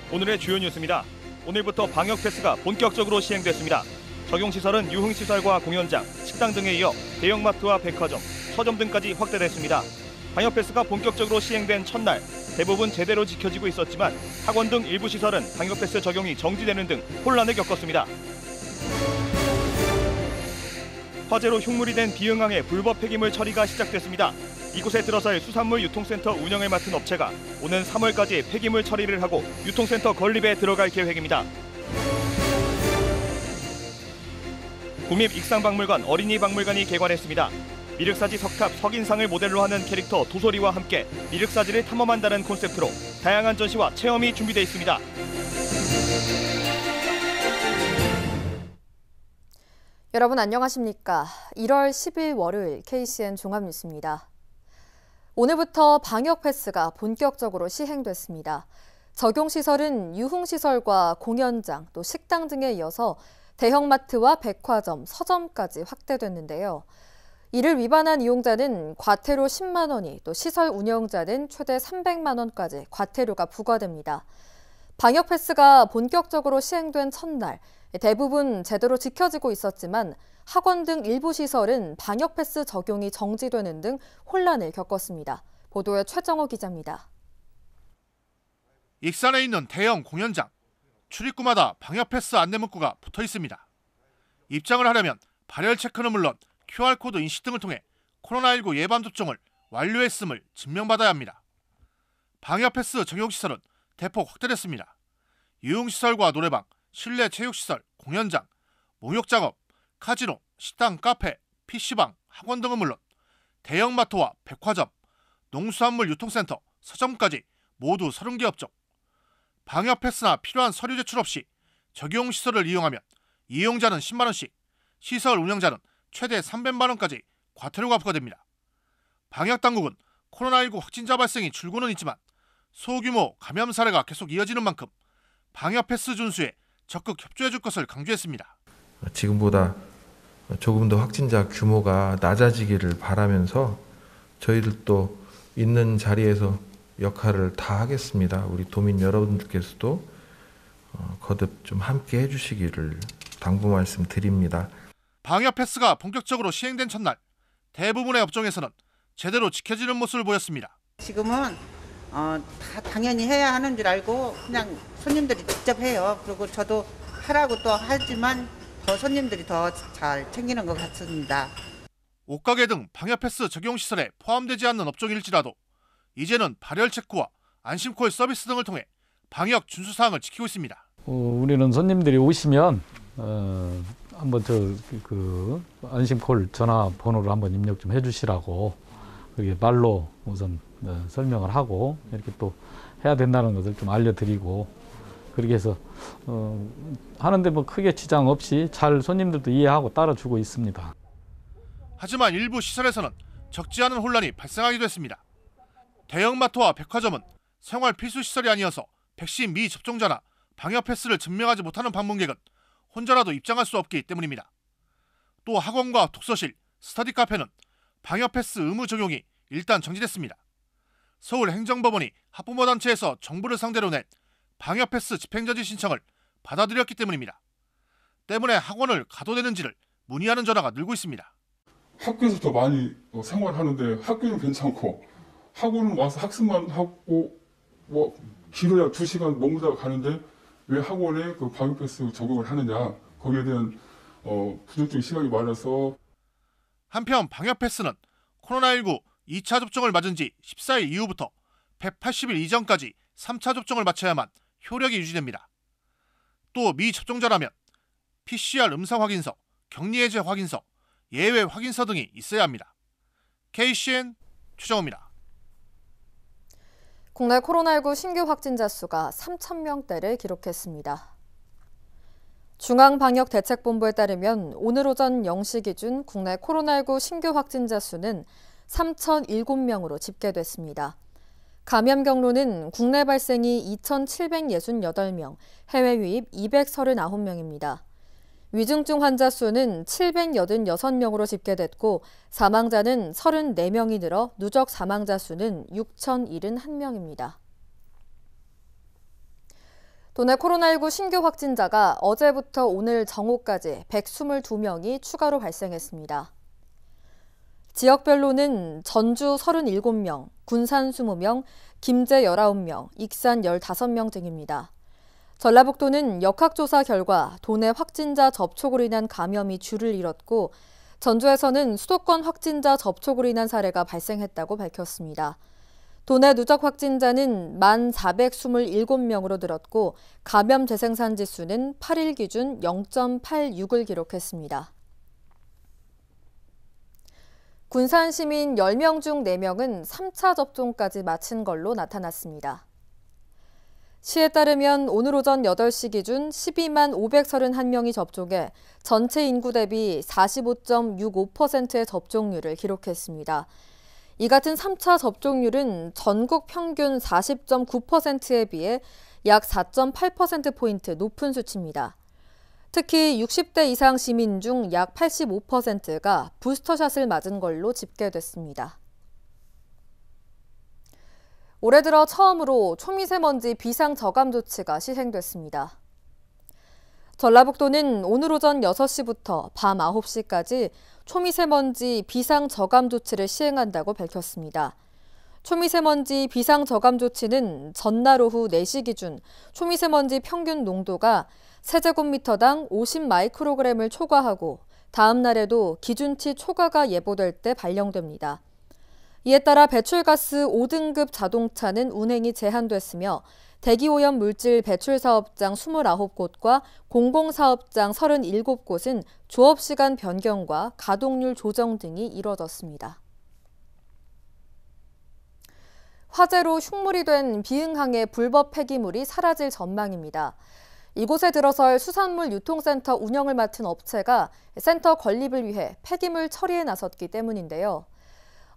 오늘의 주요 뉴스입니다. 오늘부터 방역 패스가 본격적으로 시행됐습니다. 적용시설은 유흥시설과 공연장, 식당 등에 이어 대형마트와 백화점, 서점 등까지 확대됐습니다. 방역 패스가 본격적으로 시행된 첫날, 대부분 제대로 지켜지고 있었지만 학원 등 일부 시설은 방역 패스 적용이 정지되는 등 혼란을 겪었습니다. 화재로 흉물이 된 비흥항의 불법 폐기물 처리가 시작됐습니다. 이곳에 들어설 수산물 유통센터 운영을 맡은 업체가 오는 3월까지 폐기물 처리를 하고 유통센터 건립에 들어갈 계획입니다. 국립익상박물관 어린이박물관이 개관했습니다. 미륵사지 석탑 석인상을 모델로 하는 캐릭터 도솔이와 함께 미륵사지를 탐험한다는 콘셉트로 다양한 전시와 체험이 준비되어 있습니다. 여러분 안녕하십니까? 1월 10일 월요일 KCN 종합뉴스입니다. 오늘부터 방역 패스가 본격적으로 시행됐습니다. 적용시설은 유흥시설과 공연장, 또 식당 등에 이어서 대형마트와 백화점, 서점까지 확대됐는데요. 이를 위반한 이용자는 과태료 10만 원이, 또 시설 운영자는 최대 300만 원까지 과태료가 부과됩니다. 방역 패스가 본격적으로 시행된 첫날, 대부분 제대로 지켜지고 있었지만 학원 등 일부 시설은 방역 패스 적용이 정지되는 등 혼란을 겪었습니다. 보도에 최정호 기자입니다. 익산에 있는 대형 공연장, 출입구마다 방역 패스 안내 문구가 붙어 있습니다. 입장을 하려면 발열 체크는 물론 QR코드 인식 등을 통해 코로나19 예방 접종을 완료했음을 증명받아야 합니다. 방역 패스 적용 시설은 대폭 확대됐습니다. 유흥시설과 노래방, 실내 체육시설, 공연장, 목욕작업, 카지노, 식당, 카페, PC방, 학원 등은 물론 대형마트와 백화점, 농수산물 유통센터, 서점까지 모두 30개 업종. 방역 패스나 필요한 서류 제출 없이 적용시설을 이용하면 이용자는 10만 원씩, 시설 운영자는 최대 300만 원까지 과태료가 부과됩니다. 방역당국은 코로나19 확진자 발생이 줄고는 있지만 소규모 감염 사례가 계속 이어지는 만큼 방역 패스 준수에 적극 협조해 줄 것을 강조했습니다. 지금보다 조금 더 확진자 규모가 낮아지기를 바라면서 저희들도 있는 자리에서 역할을 다 하겠습니다. 우리 도민 여러분들께서도 거듭 좀 함께 해주시기를 당부 말씀드립니다. 방역 패스가 본격적으로 시행된 첫날, 대부분의 업종에서는 제대로 지켜지는 모습을 보였습니다. 지금은 다 당연히 해야 하는 줄 알고 그냥 손님들이 직접 해요. 그리고 저도 하라고 또 하지만 더 손님들이 더 잘 챙기는 것 같습니다. 옷가게 등 방역 패스 적용 시설에 포함되지 않는 업종일지라도 이제는 발열 체크와 안심콜 서비스 등을 통해 방역 준수 사항을 지키고 있습니다. 우리는 손님들이 오시면 한번 그 안심콜 전화번호를 한번 입력 좀 해주시라고 그게 말로 우선 설명을 하고 이렇게 또 해야 된다는 것을 좀 알려드리고 그렇게 해서 하는데 뭐 크게 지장 없이 잘 손님들도 이해하고 따라주고 있습니다. 하지만 일부 시설에서는 적지 않은 혼란이 발생하기도 했습니다. 대형마트와 백화점은 생활 필수 시설이 아니어서 백신 미접종자나 방역 패스를 증명하지 못하는 방문객은 혼자라도 입장할 수 없기 때문입니다. 또 학원과 독서실, 스터디 카페는 방역 패스 의무 적용이 일단 정지됐습니다. 서울행정법원이 학부모단체에서 정부를 상대로 낸 방역 패스 집행정지 신청을 받아들였기 때문입니다. 때문에 학원을 가둬내는지를 문의하는 전화가 늘고 있습니다. 학교에서 더 많이 생활하는데 학교는 괜찮고 학원은 와서 학습만 하고 뭐 길어야 2시간 머무다가 가는데 왜 학원에 그 방역 패스 적용을 하느냐 거기에 대한 부정적인 시각이 많아서 한편 방역 패스는 코로나19 2차 접종을 맞은 지 14일 이후부터 180일 이전까지 3차 접종을 마쳐야만 효력이 유지됩니다. 또 미접종자라면 PCR 음성 확인서, 격리해제 확인서, 예외 확인서 등이 있어야 합니다. KCN 최정호입니다. 국내 코로나19 신규 확진자 수가 3,000명대를 기록했습니다. 중앙방역대책본부에 따르면 오늘 오전 0시 기준 국내 코로나19 신규 확진자 수는 3,007명으로 집계됐습니다. 감염 경로는 국내 발생이 2,768명, 해외 유입 239명입니다. 위중증 환자 수는 786명으로 집계됐고 사망자는 34명이 늘어 누적 사망자 수는 6,071명입니다. 도내 코로나19 신규 확진자가 어제부터 오늘 정오까지 122명이 추가로 발생했습니다. 지역별로는 전주 37명, 군산 20명, 김제 19명, 익산 15명 등입니다. 전라북도는 역학조사 결과 도내 확진자 접촉으로 인한 감염이 줄을 이뤘고 전주에서는 수도권 확진자 접촉으로 인한 사례가 발생했다고 밝혔습니다. 도내 누적 확진자는 1,427명으로 늘었고 감염 재생산 지수는 8일 기준 0.86을 기록했습니다. 군산 시민 10명 중 4명은 3차 접종까지 마친 걸로 나타났습니다. 시에 따르면 오늘 오전 8시 기준 12만 531명이 접종해 전체 인구 대비 45.65%의 접종률을 기록했습니다. 이 같은 3차 접종률은 전국 평균 40.9%에 비해 약 4.8%포인트 높은 수치입니다. 특히 60대 이상 시민 중 약 85%가 부스터샷을 맞은 걸로 집계됐습니다. 올해 들어 처음으로 초미세먼지 비상저감 조치가 시행됐습니다. 전라북도는 오늘 오전 6시부터 밤 9시까지 초미세먼지 비상저감 조치를 시행한다고 밝혔습니다. 초미세먼지 비상저감 조치는 전날 오후 4시 기준 초미세먼지 평균 농도가 세제곱미터당 50마이크로그램을 초과하고 다음 날에도 기준치 초과가 예보될 때 발령됩니다. 이에 따라 배출가스 5등급 자동차는 운행이 제한됐으며 대기오염 물질 배출 사업장 29곳과 공공사업장 37곳은 조업시간 변경과 가동률 조정 등이 이뤄졌습니다. 화재로 흉물이 된 비흥항의 불법 폐기물이 사라질 전망입니다. 이곳에 들어설 수산물 유통센터 운영을 맡은 업체가 센터 건립을 위해 폐기물 처리에 나섰기 때문인데요.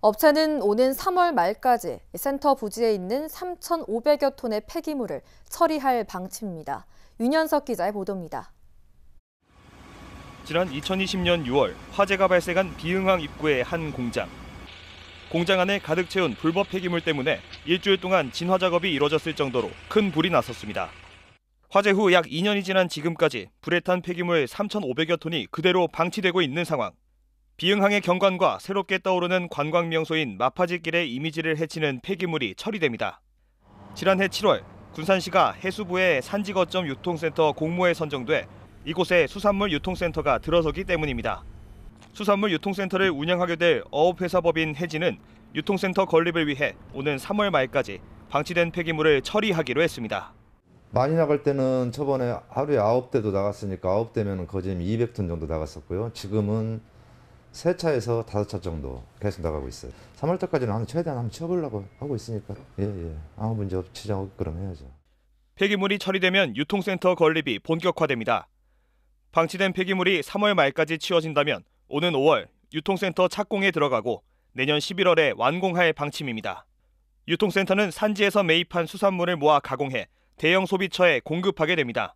업체는 오는 3월 말까지 센터 부지에 있는 3,500여 톤의 폐기물을 처리할 방침입니다. 윤현석 기자의 보도입니다. 지난 2020년 6월 화재가 발생한 비흥항 입구의 한 공장. 공장 안에 가득 채운 불법 폐기물 때문에 일주일 동안 진화 작업이 이뤄졌을 정도로 큰 불이 났었습니다. 화재 후 약 2년이 지난 지금까지 불에 탄 폐기물 3,500여 톤이 그대로 방치되고 있는 상황. 비흥항의 경관과 새롭게 떠오르는 관광 명소인 마파지길의 이미지를 해치는 폐기물이 처리됩니다. 지난해 7월 군산시가 해수부의 산지 거점 유통센터 공모에 선정돼 이곳에 수산물 유통센터가 들어서기 때문입니다. 수산물 유통센터를 운영하게 될 어업회사법인 해지는 유통센터 건립을 위해 오는 3월 말까지 방치된 폐기물을 처리하기로 했습니다. 많이 나갈 때는 저번에 하루에 9대도 나갔으니까 9대면 거진 200톤 정도 나갔었고요. 지금은 3차에서 5차 정도 계속 나가고 있어요. 3월 달까지는 최대한 한번 치워보려고 하고 있으니까 아무 문제 없이 치장하게끔 해야죠. 폐기물이 처리되면 유통센터 건립이 본격화됩니다. 방치된 폐기물이 3월 말까지 치워진다면 오는 5월 유통센터 착공에 들어가고 내년 11월에 완공할 방침입니다. 유통센터는 산지에서 매입한 수산물을 모아 가공해 대형 소비처에 공급하게 됩니다.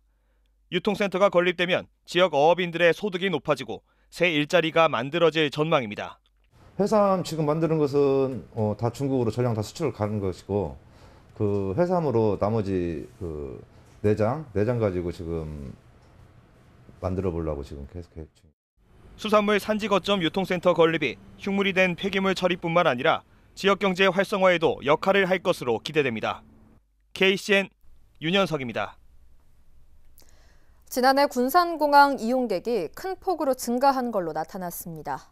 유통센터가 건립되면 지역 어업인들의 소득이 높아지고 새 일자리가 만들어질 전망입니다. 해삼 지금 만드는 것은 다 중국으로 전량 다 수출을 가는 것이고 그 해삼으로 나머지 그 내장 가지고 지금 만들어 보려고 지금 계속 계획 중입니다. 수산물 산지 거점 유통센터 건립이 흉물이 된 폐기물 처리뿐만 아니라 지역 경제 활성화에도 역할을 할 것으로 기대됩니다. KCN 윤현석입니다. 지난해 군산공항 이용객이 큰 폭으로 증가한 걸로 나타났습니다.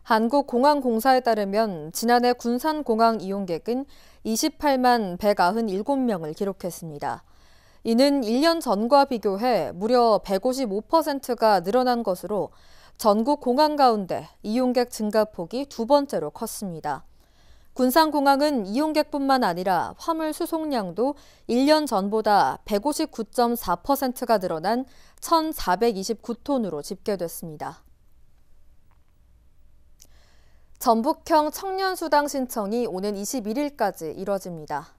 한국공항공사에 따르면 지난해 군산공항 이용객은 28만 197명을 기록했습니다. 이는 1년 전과 비교해 무려 155%가 늘어난 것으로 전국 공항 가운데 이용객 증가폭이 두 번째로 컸습니다. 군산공항은 이용객뿐만 아니라 화물 수송량도 1년 전보다 159.4%가 늘어난 1,429톤으로 집계됐습니다. 전북형 청년수당 신청이 오는 21일까지 이뤄집니다.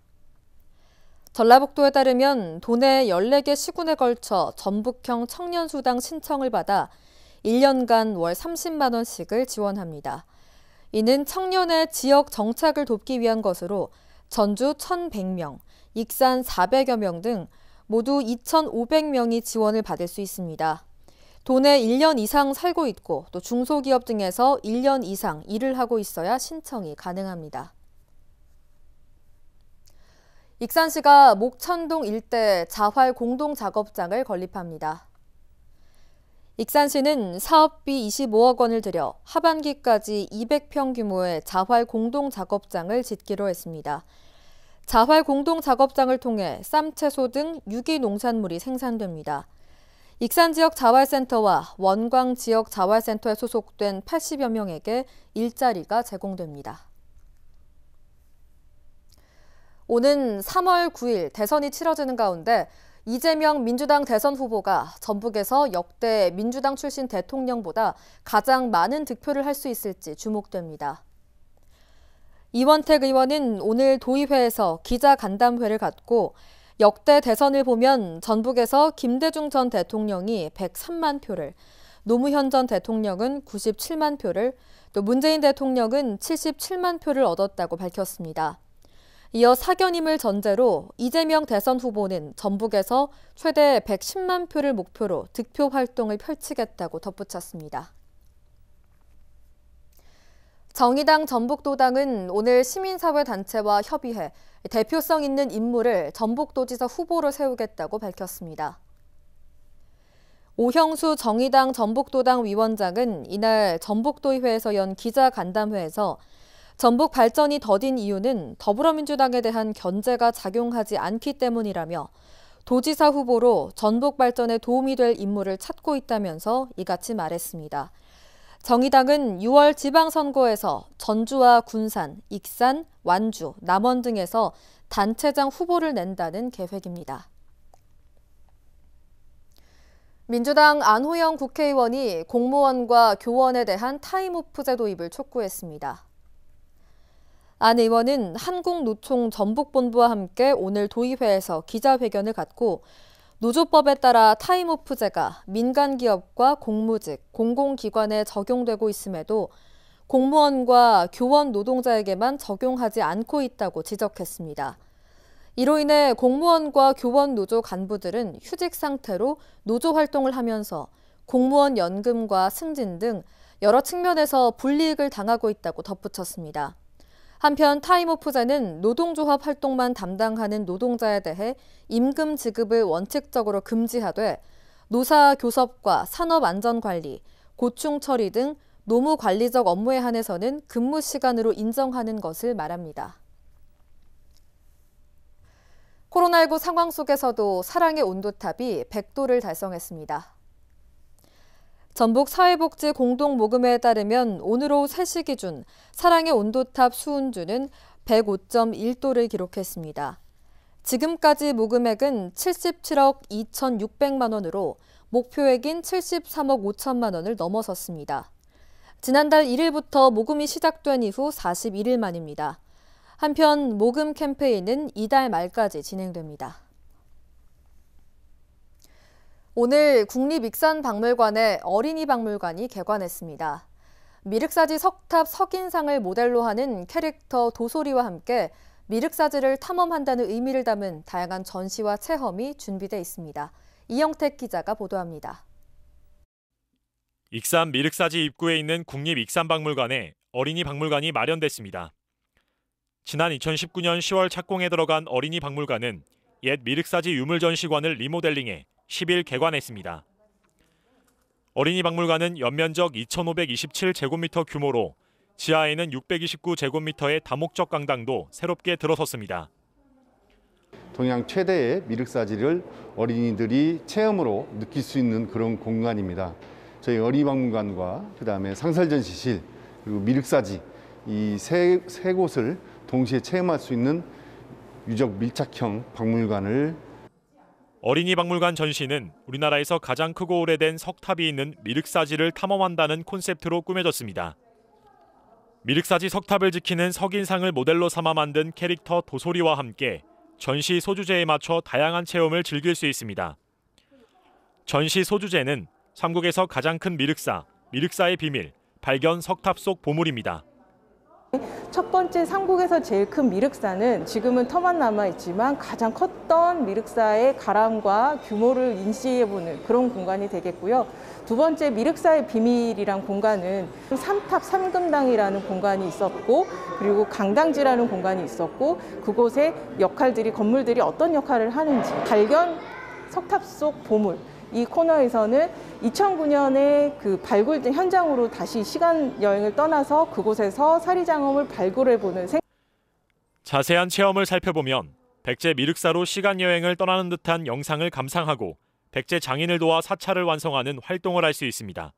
전라북도에 따르면 도내 14개 시군에 걸쳐 전북형 청년수당 신청을 받아 1년간 월 30만 원씩을 지원합니다. 이는 청년의 지역 정착을 돕기 위한 것으로 전주 1,100명, 익산 400여 명 등 모두 2,500명이 지원을 받을 수 있습니다. 도내 1년 이상 살고 있고 또 중소기업 등에서 1년 이상 일을 하고 있어야 신청이 가능합니다. 익산시가 목천동 일대 자활 공동작업장을 건립합니다. 익산시는 사업비 25억 원을 들여 하반기까지 200평 규모의 자활 공동작업장을 짓기로 했습니다. 자활 공동작업장을 통해 쌈, 채소 등 유기농산물이 생산됩니다. 익산 지역 자활센터와 원광 지역 자활센터에 소속된 80여 명에게 일자리가 제공됩니다. 오는 3월 9일 대선이 치러지는 가운데 이재명 민주당 대선 후보가 전북에서 역대 민주당 출신 대통령보다 가장 많은 득표를 할 수 있을지 주목됩니다. 이원택 의원은 오늘 도의회에서 기자간담회를 갖고 역대 대선을 보면 전북에서 김대중 전 대통령이 103만 표를, 노무현 전 대통령은 97만 표를, 또 문재인 대통령은 77만 표를 얻었다고 밝혔습니다. 이어 사견임을 전제로 이재명 대선 후보는 전북에서 최대 110만 표를 목표로 득표 활동을 펼치겠다고 덧붙였습니다. 정의당 전북도당은 오늘 시민사회단체와 협의해 대표성 있는 인물을 전북도지사 후보로 세우겠다고 밝혔습니다. 오형수 정의당 전북도당 위원장은 이날 전북도의회에서 연 기자간담회에서 전북 발전이 더딘 이유는 더불어민주당에 대한 견제가 작용하지 않기 때문이라며 도지사 후보로 전북 발전에 도움이 될 인물을 찾고 있다면서 이같이 말했습니다. 정의당은 6월 지방선거에서 전주와 군산, 익산, 완주, 남원 등에서 단체장 후보를 낸다는 계획입니다. 민주당 안호영 국회의원이 공무원과 교원에 대한 타임오프제 도입을 촉구했습니다. 안 의원은 한국노총 전북본부와 함께 오늘 도의회에서 기자회견을 갖고 노조법에 따라 타임오프제가 민간기업과 공무직, 공공기관에 적용되고 있음에도 공무원과 교원 노동자에게만 적용하지 않고 있다고 지적했습니다. 이로 인해 공무원과 교원 노조 간부들은 휴직 상태로 노조 활동을 하면서 공무원 연금과 승진 등 여러 측면에서 불이익을 당하고 있다고 덧붙였습니다. 한편 타임오프제는 노동조합 활동만 담당하는 노동자에 대해 임금 지급을 원칙적으로 금지하되 노사 교섭과 산업안전관리, 고충 처리 등 노무관리적 업무에 한해서는 근무 시간으로 인정하는 것을 말합니다. 코로나19 상황 속에서도 사랑의 온도탑이 100도를 달성했습니다. 전북 사회복지 공동모금회에 따르면 오늘 오후 3시 기준 사랑의 온도탑 수은주는 105.1도를 기록했습니다. 지금까지 모금액은 77억 2,600만 원으로 목표액인 73억 5천만 원을 넘어섰습니다. 지난달 1일부터 모금이 시작된 이후 41일 만입니다. 한편 모금 캠페인은 이달 말까지 진행됩니다. 오늘 국립익산박물관의 어린이 박물관이 개관했습니다. 미륵사지 석탑 석인상을 모델로 하는 캐릭터 도소리와 함께 미륵사지를 탐험한다는 의미를 담은 다양한 전시와 체험이 준비돼 있습니다. 이영택 기자가 보도합니다. 익산 미륵사지 입구에 있는 국립익산박물관에 어린이 박물관이 마련됐습니다. 지난 2019년 10월 착공에 들어간 어린이 박물관은 옛 미륵사지 유물전시관을 리모델링해 10일 개관했습니다. 어린이 박물관은 연면적 2,527제곱미터 규모로 지하에는 629제곱미터의 다목적 강당도 새롭게 들어섰습니다. 동양 최대의 미륵사지를 어린이들이 체험으로 느낄 수 있는 그런 공간입니다. 저희 어린이 박물관과 그다음에 상설전시실 그리고 미륵사지 이 세 곳을 동시에 체험할 수 있는 유적 밀착형 박물관을 어린이 박물관 전시는 우리나라에서 가장 크고 오래된 석탑이 있는 미륵사지를 탐험한다는 콘셉트로 꾸며졌습니다. 미륵사지 석탑을 지키는 석인상을 모델로 삼아 만든 캐릭터 도소리와 함께 전시 소주제에 맞춰 다양한 체험을 즐길 수 있습니다. 전시 소주제는 삼국에서 가장 큰 미륵사, 미륵사의 비밀, 발견 석탑 속 보물입니다. 첫 번째 삼국에서 제일 큰 미륵사는 지금은 터만 남아있지만 가장 컸던 미륵사의 가람과 규모를 인지해보는 그런 공간이 되겠고요. 두 번째 미륵사의 비밀이란 공간은 삼탑 삼금당이라는 공간이 있었고, 그리고 강당지라는 공간이 있었고, 그곳에 역할들이, 건물들이 어떤 역할을 하는지, 발견 석탑 속 보물, 이 코너에서는 2009년에 그 발굴된 현장으로 다시 시간 여행을 떠나서 그곳에서 사리장엄을 발굴해보는 자세한 체험을 살펴보면 백제 미륵사로 시간 여행을 떠나는 듯한 영상을 감상하고 백제 장인을 도와 사찰을 완성하는 활동을 할 수 있습니다.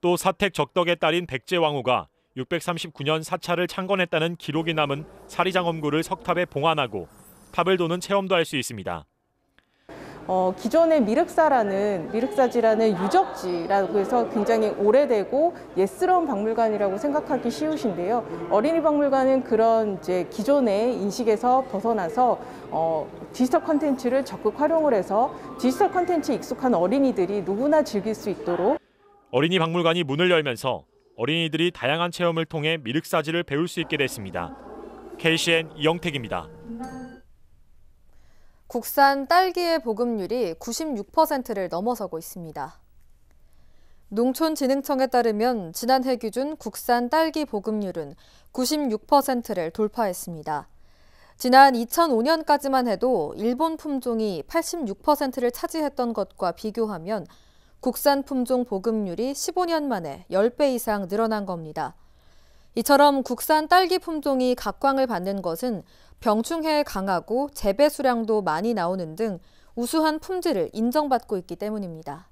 또 사택 적덕의 딸인 백제 왕후가 639년 사찰을 창건했다는 기록이 남은 사리장엄굴을 석탑에 봉안하고 탑을 도는 체험도 할 수 있습니다. 기존의 미륵사지라는 유적지라고 해서 굉장히 오래되고 옛스러운 박물관이라고 생각하기 쉬우신데요. 어린이 박물관은 그런 이제 기존의 인식에서 벗어나서 디지털 콘텐츠를 적극 활용을 해서 디지털 콘텐츠에 익숙한 어린이들이 누구나 즐길 수 있도록 어린이 박물관이 문을 열면서 어린이들이 다양한 체험을 통해 미륵사지를 배울 수 있게 됐습니다. KCN 이영택입니다. 국산 딸기의 보급률이 96%를 넘어서고 있습니다. 농촌진흥청에 따르면 지난해 기준 국산 딸기 보급률은 96%를 돌파했습니다. 지난 2005년까지만 해도 일본 품종이 86%를 차지했던 것과 비교하면 국산 품종 보급률이 15년 만에 10배 이상 늘어난 겁니다. 이처럼 국산 딸기 품종이 각광을 받는 것은 병충해에 강하고 재배 수량도 많이 나오는 등 우수한 품질을 인정받고 있기 때문입니다.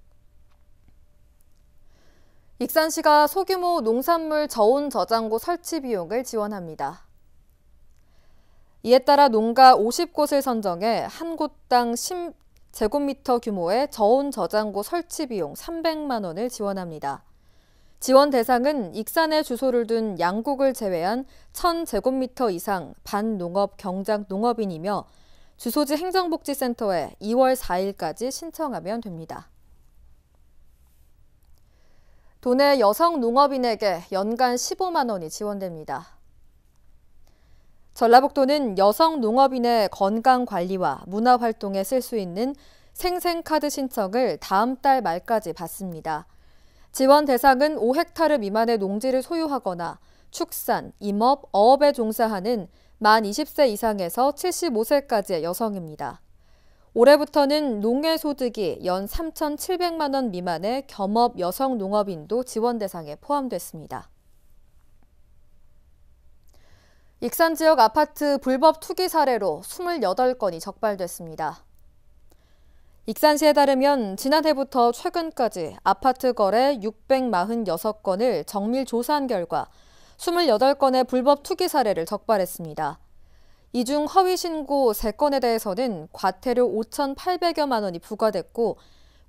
익산시가 소규모 농산물 저온 저장고 설치 비용을 지원합니다. 이에 따라 농가 50곳을 선정해 한 곳당 10제곱미터 규모의 저온 저장고 설치 비용 300만 원을 지원합니다. 지원 대상은 익산에 주소를 둔 양곡을 제외한 1000제곱미터 이상 반농업 경작 농업인이며 주소지 행정복지센터에 2월 4일까지 신청하면 됩니다. 도내 여성 농업인에게 연간 15만 원이 지원됩니다. 전라북도는 여성 농업인의 건강관리와 문화활동에 쓸 수 있는 생생카드 신청을 다음 달 말까지 받습니다. 지원 대상은 5헥타르 미만의 농지를 소유하거나 축산, 임업, 어업에 종사하는 만 20세 이상에서 75세까지의 여성입니다. 올해부터는 농해 소득이 연 3,700만 원 미만의 겸업 여성 농업인도 지원 대상에 포함됐습니다. 익산 지역 아파트 불법 투기 사례로 28건이 적발됐습니다. 익산시에 따르면 지난해부터 최근까지 아파트 거래 646건을 정밀 조사한 결과 28건의 불법 투기 사례를 적발했습니다. 이 중 허위 신고 3건에 대해서는 과태료 5,800여만 원이 부과됐고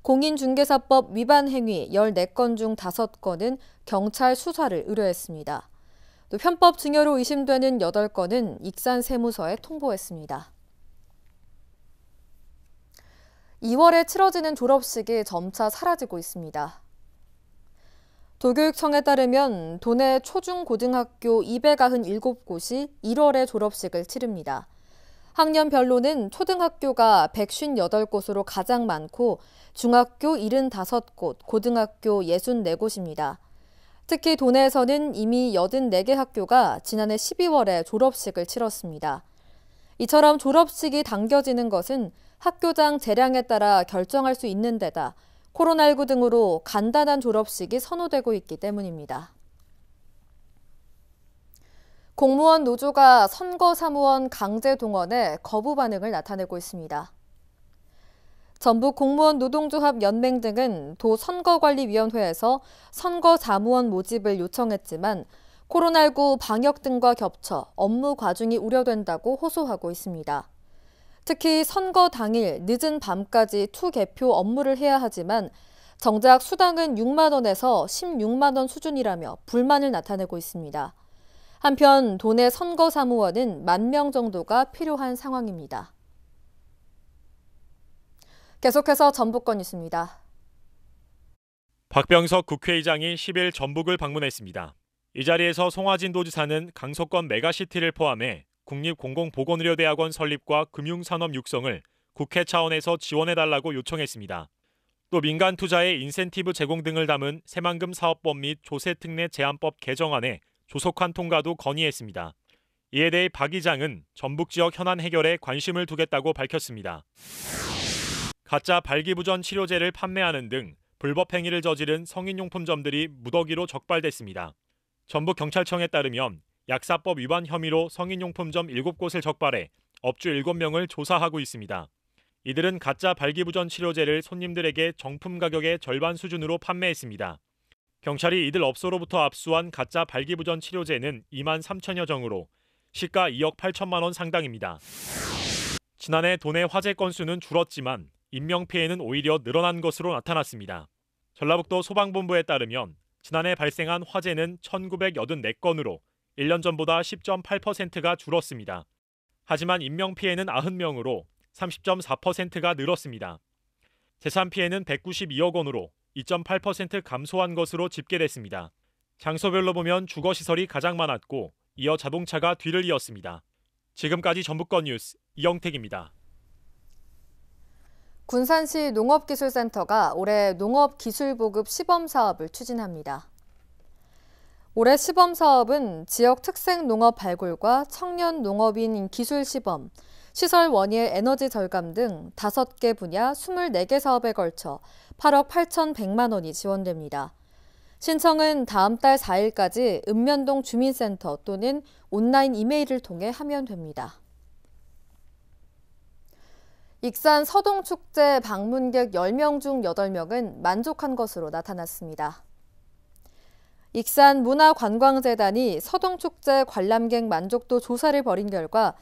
공인중개사법 위반 행위 14건 중 5건은 경찰 수사를 의뢰했습니다. 또 편법 증여로 의심되는 8건은 익산 세무서에 통보했습니다. 2월에 치러지는 졸업식이 점차 사라지고 있습니다. 도교육청에 따르면 도내 초중고등학교 297곳이 1월에 졸업식을 치릅니다. 학년별로는 초등학교가 158곳으로 가장 많고 중학교 75곳, 고등학교 64곳입니다. 특히 도내에서는 이미 84개 학교가 지난해 12월에 졸업식을 치렀습니다. 이처럼 졸업식이 당겨지는 것은 학교장 재량에 따라 결정할 수 있는 데다 코로나19 등으로 간단한 졸업식이 선호되고 있기 때문입니다. 공무원 노조가 선거사무원 강제 동원에 거부 반응을 나타내고 있습니다. 전북 공무원 노동조합 연맹 등은 도 선거관리위원회에서 선거사무원 모집을 요청했지만 코로나19 방역 등과 겹쳐 업무 과중이 우려된다고 호소하고 있습니다. 특히 선거 당일 늦은 밤까지 투개표 업무를 해야 하지만 정작 수당은 6만 원에서 16만 원 수준이라며 불만을 나타내고 있습니다. 한편 도내 선거사무원은 10,000명 정도가 필요한 상황입니다. 계속해서 전북권 뉴스입니다. 박병석 국회의장이 10일 전북을 방문했습니다. 이 자리에서 송하진 도지사는 강서권 메가시티를 포함해 국립공공보건의료대학원 설립과 금융산업 육성을 국회 차원에서 지원해달라고 요청했습니다. 또 민간 투자의 인센티브 제공 등을 담은 새만금 사업법 및 조세특례 제한법 개정안의 조속한 통과도 건의했습니다. 이에 대해 박 의장은 전북 지역 현안 해결에 관심을 두겠다고 밝혔습니다. 가짜 발기부전 치료제를 판매하는 등 불법 행위를 저지른 성인용품점들이 무더기로 적발됐습니다. 전북경찰청에 따르면 약사법 위반 혐의로 성인용품점 7곳을 적발해 업주 7명을 조사하고 있습니다. 이들은 가짜 발기부전 치료제를 손님들에게 정품 가격의 절반 수준으로 판매했습니다. 경찰이 이들 업소로부터 압수한 가짜 발기부전 치료제는 2만 3천여 정으로 시가 2억 8천만 원 상당입니다. 지난해 도내 화재 건수는 줄었지만 인명피해는 오히려 늘어난 것으로 나타났습니다. 전라북도 소방본부에 따르면 지난해 발생한 화재는 1,984건으로 1년 전보다 10.8%가 줄었습니다. 하지만 인명피해는 90명으로 30.4%가 늘었습니다. 재산 피해는 192억 원으로 2.8% 감소한 것으로 집계됐습니다. 장소별로 보면 주거시설이 가장 많았고 이어 자동차가 뒤를 이었습니다. 지금까지 전북권 뉴스 이영택입니다. 군산시 농업기술센터가 올해 농업기술보급 시범사업을 추진합니다. 올해 시범사업은 지역 특색 농업 발굴과 청년 농업인 기술 시범, 시설 원예 에너지 절감 등 5개 분야 24개 사업에 걸쳐 8억 8,100만 원이 지원됩니다. 신청은 다음 달 4일까지 읍면동 주민센터 또는 온라인 이메일을 통해 하면 됩니다. 익산 서동축제 방문객 10명 중 8명은 만족한 것으로 나타났습니다. 익산 문화관광재단이 서동축제 관람객 만족도 조사를 벌인 결과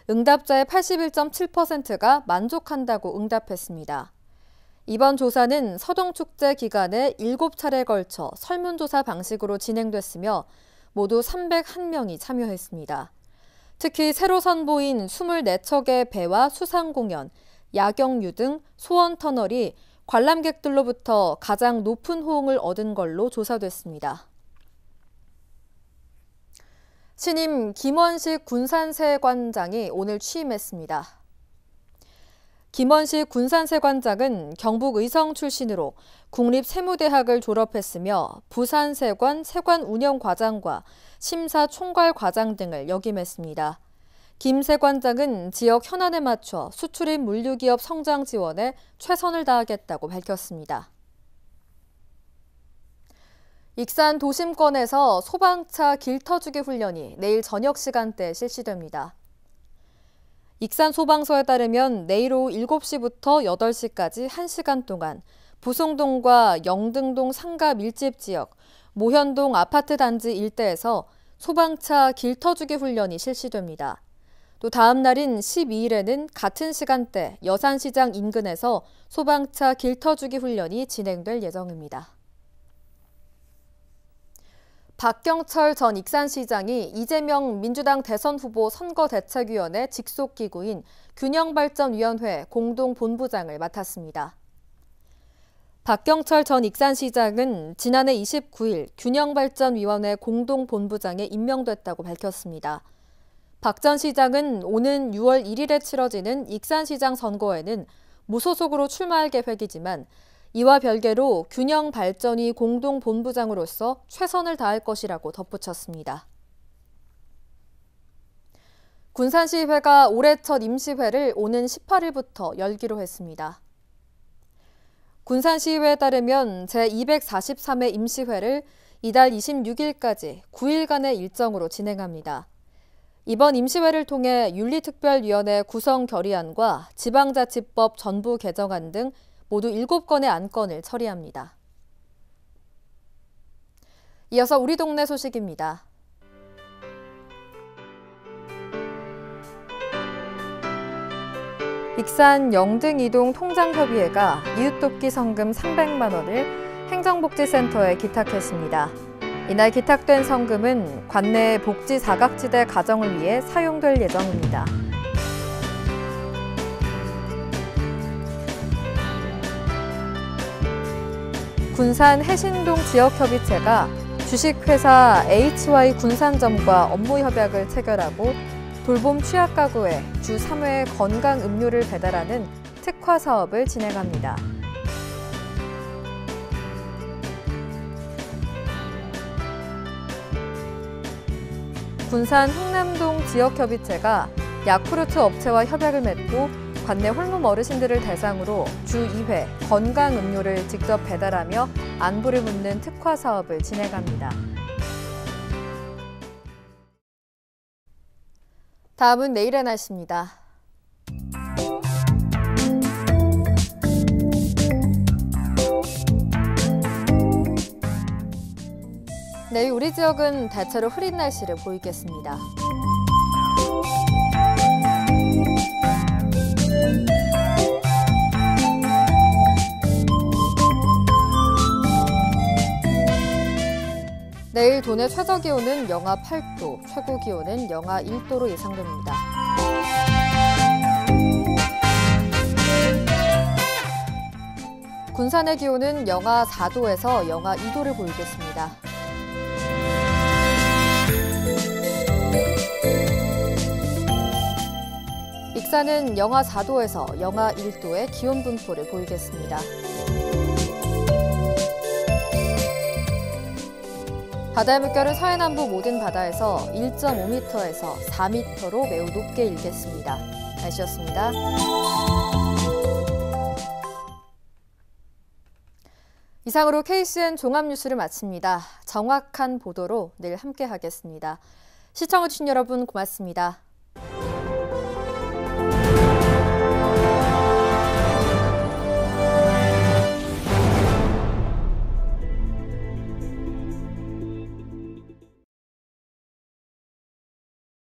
응답자의 81.7%가 만족한다고 응답했습니다. 이번 조사는 서동축제 기간에 7차례에 걸쳐 설문조사 방식으로 진행됐으며 모두 301명이 참여했습니다. 특히 새로 선보인 24척의 배와 수상공연, 야경유 등 소원터널이 관람객들로부터 가장 높은 호응을 얻은 걸로 조사됐습니다. 신임 김원식 군산세관장이 오늘 취임했습니다. 김원식 군산세관장은 경북 의성 출신으로 국립세무대학을 졸업했으며 부산세관 세관운영과장과 심사총괄과장 등을 역임했습니다. 김 세관장은 지역 현안에 맞춰 수출입 물류기업 성장 지원에 최선을 다하겠다고 밝혔습니다. 익산 도심권에서 소방차 길터주기 훈련이 내일 저녁 시간대에 실시됩니다. 익산 소방서에 따르면 내일 오후 7시부터 8시까지 1시간 동안 부송동과 영등동 상가 밀집 지역, 모현동 아파트 단지 일대에서 소방차 길터주기 훈련이 실시됩니다. 또 다음 날인 12일에는 같은 시간대 여산시장 인근에서 소방차 길터주기 훈련이 진행될 예정입니다. 박경철 전 익산시장이 이재명 민주당 대선 후보 선거대책위원회 직속기구인 균형발전위원회 공동본부장을 맡았습니다. 박경철 전 익산시장은 지난해 29일 균형발전위원회 공동본부장에 임명됐다고 밝혔습니다. 박 전 시장은 오는 6월 1일에 치러지는 익산시장 선거에는 무소속으로 출마할 계획이지만 이와 별개로 균형발전위 공동본부장으로서 최선을 다할 것이라고 덧붙였습니다. 군산시의회가 올해 첫 임시회를 오는 18일부터 열기로 했습니다. 군산시의회에 따르면 제243회 임시회를 이달 26일까지 9일간의 일정으로 진행합니다. 이번 임시회를 통해 윤리특별위원회 구성 결의안과 지방자치법 전부 개정안 등 모두 7건의 안건을 처리합니다. 이어서 우리 동네 소식입니다. 익산 영등이동 통장협의회가 이웃돕기 성금 300만 원을 행정복지센터에 기탁했습니다. 이날 기탁된 성금은 관내 복지 사각지대 가정을 위해 사용될 예정입니다. 군산 해신동 지역협의체가 주식회사 HY 군산점과 업무 협약을 체결하고 돌봄 취약 가구에 주 3회 건강 음료를 배달하는 특화 사업을 진행합니다. 군산 흥남동 지역협의체가 야쿠르트 업체와 협약을 맺고 관내 홀몸 어르신들을 대상으로 주 2회 건강 음료를 직접 배달하며 안부를 묻는 특화 사업을 진행합니다. 다음은 내일의 날씨입니다. 내일 우리 지역은 대체로 흐린 날씨를 보이겠습니다. 내일 도내 최저기온은 영하 8도, 최고기온은 영하 1도로 예상됩니다. 군산의 기온은 영하 4도에서 영하 2도를 보이겠습니다. 익산은 영하 4도에서 영하 1도의 기온 분포를 보이겠습니다. 바다의 물결은 서해남부 모든 바다에서 1.5m에서 4m로 매우 높게 일겠습니다. 날씨였습니다. 이상으로 KCN 종합뉴스를 마칩니다. 정확한 보도로 내일 함께하겠습니다. 시청해주신 여러분 고맙습니다.